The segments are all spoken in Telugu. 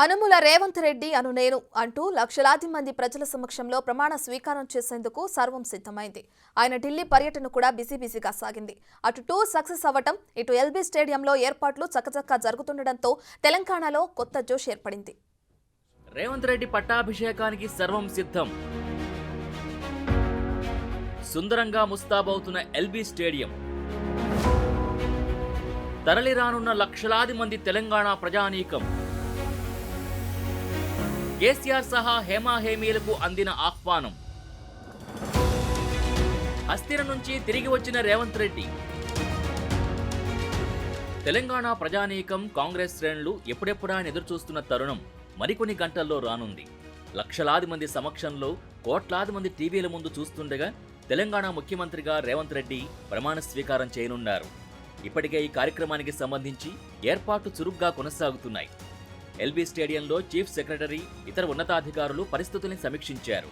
అనుముల రేవంత్ రెడ్డి అను నేను అంటూ లక్షలాది మంది ప్రజల సమక్షంలో ప్రమాణ స్వీకారం చేసేందుకు సర్వం సిద్ధమైంది. ఆయన ఢిల్లీ పర్యటన కూడా బిజీగా సాగింది. అటు టూర్ సక్సెస్ అవ్వటం, ఇటు ఎల్బీ స్టేడియంలో ఏర్పాట్లు చకచకా జరుగుతుండటంతో తెలంగాణలో కొత్త జోష్ ఏర్పడింది. రేవంత్ రెడ్డి పట్టాభిషేకానికి సర్వం సిద్ధం. సుందరంగా ముస్తాబవుతున్న ఎల్బీ స్టేడియం, తరలిరానున్న లక్షలాది మంది తెలంగాణ ప్రజానీకం, కేసీఆర్ సహా హేమాహేమీలకు అందిన ఆహ్వానం, హస్తిన నుంచి తిరిగి వచ్చిన రేవంత్ రెడ్డి. తెలంగాణ ప్రజానీకం, కాంగ్రెస్ శ్రేణులు ఎప్పుడెప్పుడా ఎదురుచూస్తున్న తరుణం మరికొన్ని గంటల్లో రానుంది. లక్షలాది మంది సమక్షంలో కోట్లాది మంది టీవీల ముందు చూస్తుండగా తెలంగాణ ముఖ్యమంత్రిగా రేవంత్ రెడ్డి ప్రమాణ స్వీకారం చేయనున్నారు. ఇప్పటికే ఈ కార్యక్రమానికి సంబంధించి ఏర్పాట్లు చురుగ్గా కొనసాగుతున్నాయి. ఎల్బీ స్టేడియంలో చీఫ్ సెక్రటరీ, ఇతర ఉన్నతాధికారులు పరిస్థితుల్ని సమీక్షించారు.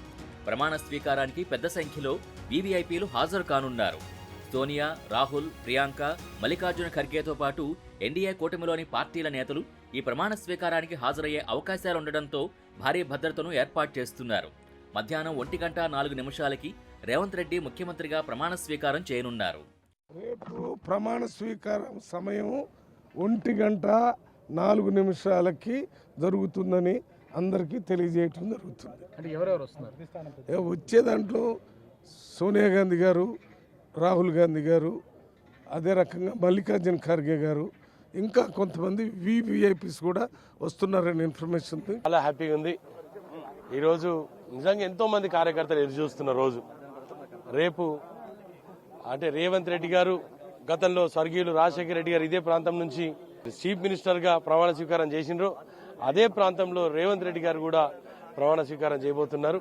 ప్రమాణ స్వీకారానికి పెద్ద సంఖ్యలో వీవీఐపీలు హాజరు కానున్నారు. సోనియా, రాహుల్, ప్రియాంక, మల్లికార్జున ఖర్గేతో పాటు ఎన్డీఏ కూటమిలోని పార్టీల నేతలు ఈ ప్రమాణ స్వీకారానికి హాజరయ్యే అవకాశాలుండటంతో భారీ భద్రతను ఏర్పాటు చేస్తున్నారు. మధ్యాహ్నం 1:04 రేవంత్ రెడ్డి ముఖ్యమంత్రిగా ప్రమాణ స్వీకారం చేయనున్నారు. రేపు ప్రమాణ స్వీకారం సమయం 1:04 జరుగుతుందని అందరికీ తెలియజేయటం జరుగుతుంది. అంటే ఎవరెవరు వస్తున్నారు? వచ్చే దాంట్లో సోనియా గాంధీ గారు, రాహుల్ గాంధీ గారు, అదే రకంగా మల్లికార్జున ఖర్గే గారు, ఇంకా కొంతమంది వీవీఐపీస్ కూడా వస్తున్నారనే ఇన్ఫర్మేషన్. చాలా హ్యాపీగా ఉంది. ఈరోజు నిజంగా ఎంతో మంది కార్యకర్తలు ఎదురు చూస్తున్న రోజు. రేపు అంటే రేవంత్ రెడ్డి గారు గతంలో స్వర్గీయులు రాజశేఖర రెడ్డి గారు ఇదే ప్రాంతం నుంచి చీఫ్ మినిస్టర్ గా ప్రమాణ స్వీకారం చేసినారు. అదే ప్రాంతంలో రేవంత్ రెడ్డి గారు కూడా ప్రమాణ స్వీకారం చేయబోతున్నారు.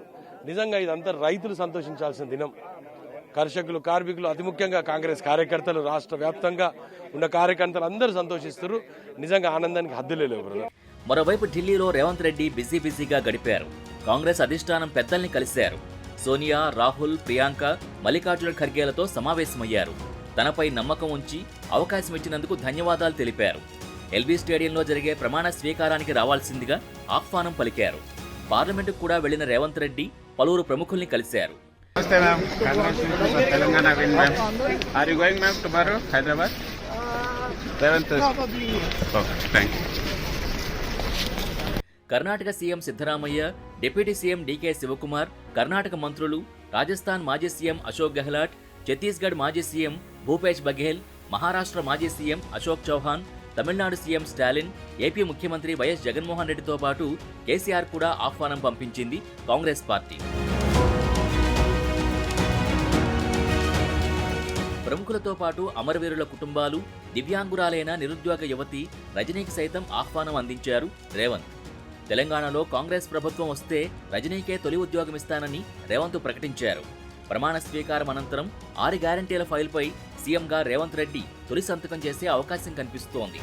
నిజంగా ఇదంతా రైతులు సంతోషించాల్సిన దినం. కర్షకులు, కార్మికులు, అతి ముఖ్యంగా కాంగ్రెస్ కార్యకర్తలు, రాష్ట్ర వ్యాప్తంగా ఉన్న కార్యకర్తలు అందరూ సంతోషిస్తారు. నిజంగా ఆనందానికి హద్దులే లేవు. మరోవైపు ఢిల్లీలో రేవంత్ రెడ్డి బిజీగా గడిపారు. కాంగ్రెస్ అధిష్టానం పెద్దల్ని కలిశారు. సోనియా, రాహుల్, ప్రియాంక, మల్లికార్జున ఖర్గేలతో సమావేశమయ్యారు. తనపై నమ్మకం ఉంచి అవకాశం ఇచ్చినందుకు ధన్యవాదాలు తెలిపారు. ఎల్బీ స్టేడియంలో జరిగే ప్రమాణ స్వీకారానికి రావాల్సిందిగా ఆహ్వానం పలికారు. పార్లమెంటుకు కూడా వెళ్లిన రేవంత్ రెడ్డి పలువురు ప్రముఖుల్ని కలిశారు. Karnataka CM Siddaramaiah, deputy CM DK Shivakumar, Karnataka మంత్రులు, రాజస్థాన్ మాజీ సీఎం అశోక్ గెహ్లాట్, ఛత్తీస్గఢ్ మాజీ సీఎం భూపేష్ బఘేల్, మహారాష్ట్ర మాజీ CM Ashok Chavan, Tamil Nadu CM Stalin, AP ముఖ్యమంత్రి వైఎస్ జగన్మోహన్ రెడ్డితో పాటు కేసీఆర్ కూడా ఆహ్వానం పంపించింది కాంగ్రెస్ పార్టీ. ప్రముఖులతో పాటు అమరవీరుల కుటుంబాలు, దివ్యాంగురాలైన నిరుద్యోగ యువతి రజనీకి సైతం ఆహ్వానం అందించారు రేవంత్. తెలంగాణలో కాంగ్రెస్ ప్రభుత్వం వస్తే రజనీకే తొలి ఉద్యోగం ఇస్తానని రేవంత్ ప్రకటించారు. ప్రమాణ స్వీకారం అనంతరం 6 గ్యారంటీల ఫైల్పై సీఎంగా రేవంత్ రెడ్డి తొలి సంతకం చేసే అవకాశం కనిపిస్తోంది.